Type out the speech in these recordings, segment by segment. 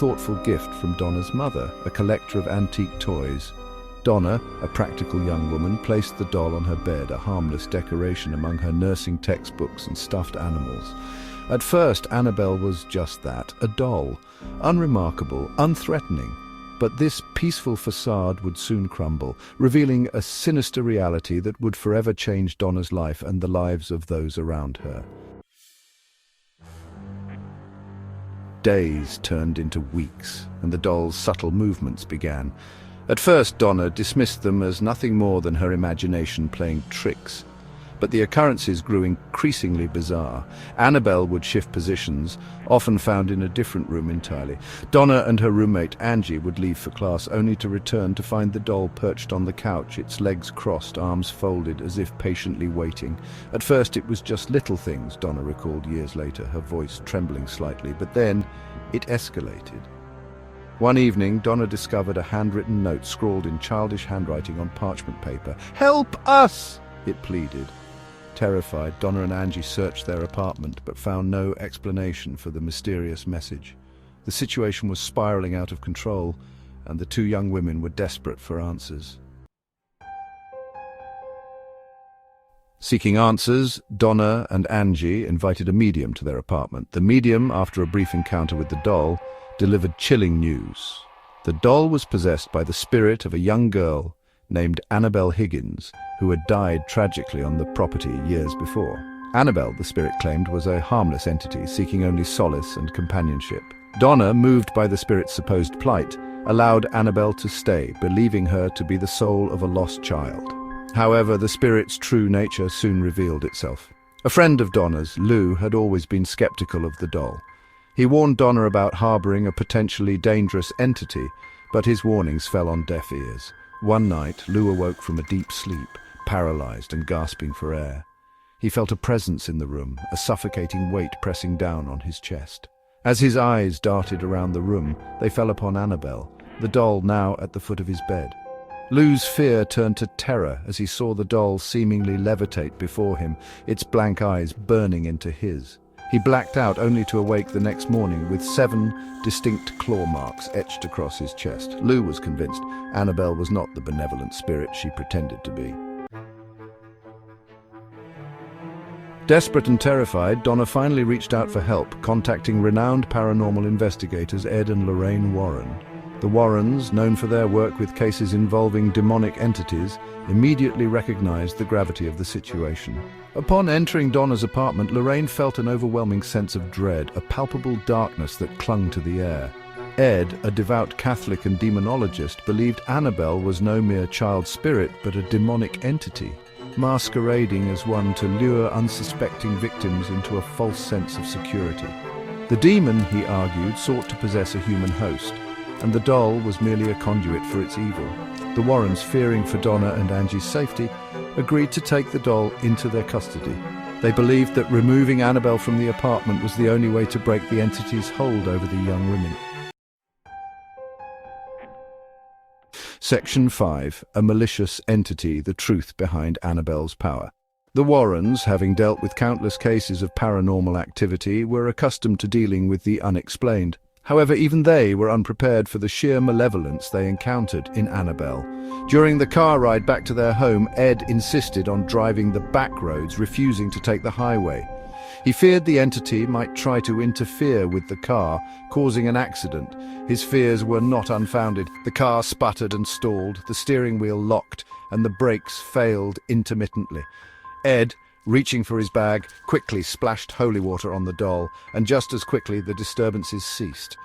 thoughtful gift from Donna's mother, a collector of antique toys. Donna, a practical young woman, placed the doll on her bed, a harmless decoration among her nursing textbooks and stuffed animals. At first, Annabelle was just that, a doll, unremarkable, unthreatening. But this peaceful facade would soon crumble, revealing a sinister reality that would forever change Donna's life and the lives of those around her. Days turned into weeks, and the doll's subtle movements began. At first, Donna dismissed them as nothing more than her imagination playing tricks. But the occurrences grew increasingly bizarre. Annabelle would shift positions, often found in a different room entirely. Donna and her roommate Angie would leave for class only to return to find the doll perched on the couch, its legs crossed, arms folded, as if patiently waiting. At first it was just little things, Donna recalled years later, her voice trembling slightly, but then it escalated. One evening, Donna discovered a handwritten note scrawled in childish handwriting on parchment paper. "Help us!" it pleaded. Terrified, Donna and Angie searched their apartment but found no explanation for the mysterious message. The situation was spiraling out of control, and the two young women were desperate for answers. Seeking answers, Donna and Angie invited a medium to their apartment. The medium, after a brief encounter with the doll, delivered chilling news. The doll was possessed by the spirit of a young girl named Annabelle Higgins, who had died tragically on the property years before. Annabelle, the spirit claimed, was a harmless entity, seeking only solace and companionship. Donna, moved by the spirit's supposed plight, allowed Annabelle to stay, believing her to be the soul of a lost child. However, the spirit's true nature soon revealed itself. A friend of Donna's, Lou, had always been skeptical of the doll. He warned Donna about harboring a potentially dangerous entity, but his warnings fell on deaf ears. One night, Lou awoke from a deep sleep, paralyzed and gasping for air. He felt a presence in the room, a suffocating weight pressing down on his chest. As his eyes darted around the room, they fell upon Annabelle, the doll now at the foot of his bed. Lou's fear turned to terror as he saw the doll seemingly levitate before him, its blank eyes burning into his. He blacked out only to awake the next morning with 7 distinct claw marks etched across his chest. Lou was convinced Annabelle was not the benevolent spirit she pretended to be. Desperate and terrified, Donna finally reached out for help, contacting renowned paranormal investigators Ed and Lorraine Warren. The Warrens, known for their work with cases involving demonic entities, immediately recognized the gravity of the situation. Upon entering Donna's apartment, Lorraine felt an overwhelming sense of dread, a palpable darkness that clung to the air. Ed, a devout Catholic and demonologist, believed Annabelle was no mere child spirit but a demonic entity, masquerading as one to lure unsuspecting victims into a false sense of security. The demon, he argued, sought to possess a human host, and the doll was merely a conduit for its evil. The Warrens, fearing for Donna and Angie's safety, agreed to take the doll into their custody. They believed that removing Annabelle from the apartment was the only way to break the entity's hold over the young women. Section 5. A malicious entity, the truth behind Annabelle's power. The Warrens, having dealt with countless cases of paranormal activity, were accustomed to dealing with the unexplained. However, even they were unprepared for the sheer malevolence they encountered in Annabelle. During the car ride back to their home, Ed insisted on driving the back roads, refusing to take the highway. He feared the entity might try to interfere with the car, causing an accident. His fears were not unfounded. The car sputtered and stalled, the steering wheel locked, and the brakes failed intermittently. Ed, reaching for his bag, quickly splashed holy water on the doll, and just as quickly the disturbances ceased.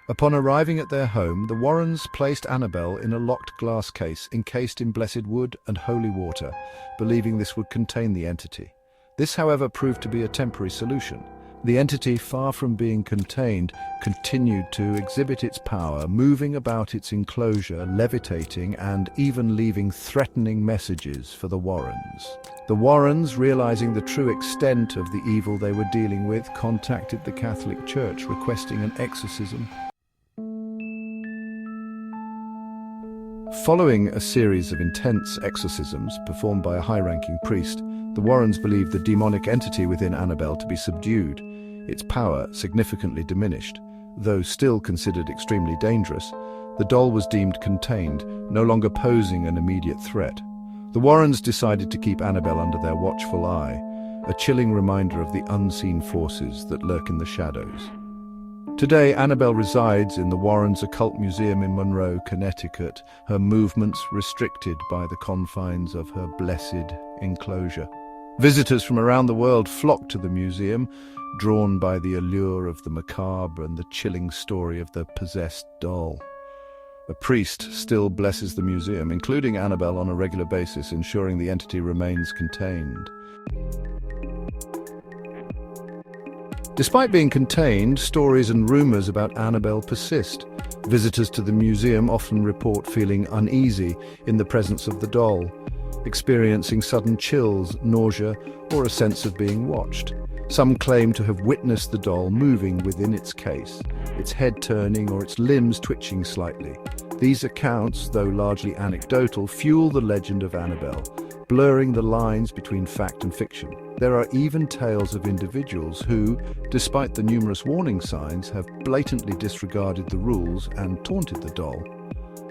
Upon arriving at their home, the Warrens placed Annabelle in a locked glass case encased in blessed wood and holy water, believing this would contain the entity. This, however, proved to be a temporary solution. The entity, far from being contained, continued to exhibit its power, moving about its enclosure, levitating, and even leaving threatening messages for the Warrens. The Warrens, realizing the true extent of the evil they were dealing with, contacted the Catholic Church requesting an exorcism. Following a series of intense exorcisms performed by a high-ranking priest, the Warrens believed the demonic entity within Annabelle to be subdued, its power significantly diminished. Though still considered extremely dangerous, the doll was deemed contained, no longer posing an immediate threat. The Warrens decided to keep Annabelle under their watchful eye, a chilling reminder of the unseen forces that lurk in the shadows. Today, Annabelle resides in the Warrens Occult Museum in Monroe, Connecticut, her movements restricted by the confines of her blessed enclosure. Visitors from around the world flock to the museum, drawn by the allure of the macabre and the chilling story of the possessed doll. A priest still blesses the museum, including Annabelle, on a regular basis, ensuring the entity remains contained. Despite being contained, stories and rumors about Annabelle persist. Visitors to the museum often report feeling uneasy in the presence of the doll, experiencing sudden chills, nausea, or a sense of being watched. Some claim to have witnessed the doll moving within its case, its head turning or its limbs twitching slightly. These accounts, though largely anecdotal, fuel the legend of Annabelle, blurring the lines between fact and fiction. There are even tales of individuals who, despite the numerous warning signs, have blatantly disregarded the rules and taunted the doll,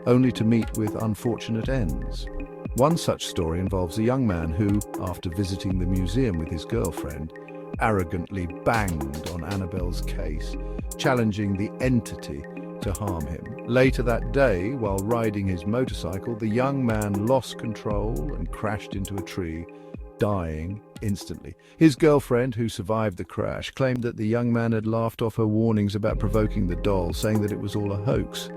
only to meet with unfortunate ends. One such story involves a young man who, after visiting the museum with his girlfriend, arrogantly banged on Annabelle's case, challenging the entity to harm him. Later that day, while riding his motorcycle, the young man lost control and crashed into a tree, dying instantly. His girlfriend, who survived the crash, claimed that the young man had laughed off her warnings about provoking the doll, saying that it was all a hoax.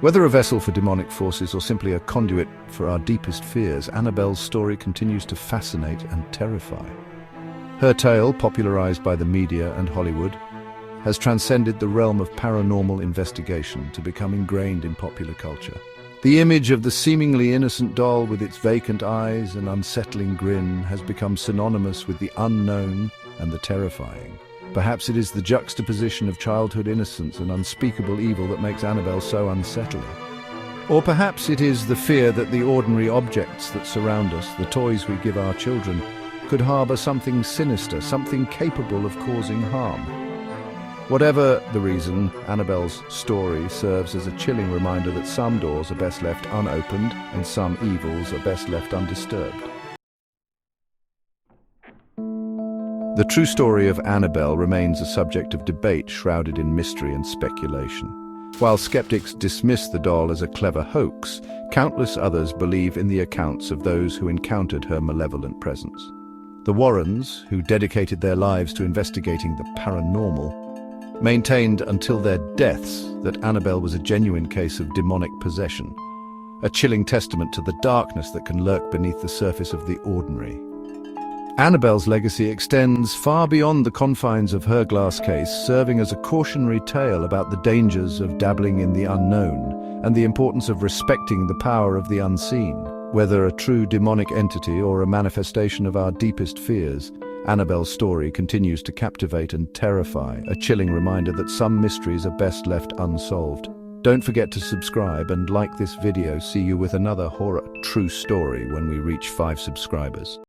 Whether a vessel for demonic forces or simply a conduit for our deepest fears, Annabelle's story continues to fascinate and terrify. Her tale, popularized by the media and Hollywood, has transcended the realm of paranormal investigation to become ingrained in popular culture. The image of the seemingly innocent doll with its vacant eyes and unsettling grin has become synonymous with the unknown and the terrifying. Perhaps it is the juxtaposition of childhood innocence and unspeakable evil that makes Annabelle so unsettling. Or perhaps it is the fear that the ordinary objects that surround us, the toys we give our children, could harbor something sinister, something capable of causing harm. Whatever the reason, Annabelle's story serves as a chilling reminder that some doors are best left unopened and some evils are best left undisturbed. The true story of Annabelle remains a subject of debate shrouded in mystery and speculation. While skeptics dismiss the doll as a clever hoax, countless others believe in the accounts of those who encountered her malevolent presence. The Warrens, who dedicated their lives to investigating the paranormal, maintained until their deaths that Annabelle was a genuine case of demonic possession, a chilling testament to the darkness that can lurk beneath the surface of the ordinary. Annabelle's legacy extends far beyond the confines of her glass case, serving as a cautionary tale about the dangers of dabbling in the unknown and the importance of respecting the power of the unseen. Whether a true demonic entity or a manifestation of our deepest fears, Annabelle's story continues to captivate and terrify, a chilling reminder that some mysteries are best left unsolved. Don't forget to subscribe and like this video. See you with another horror true story when we reach 5 subscribers.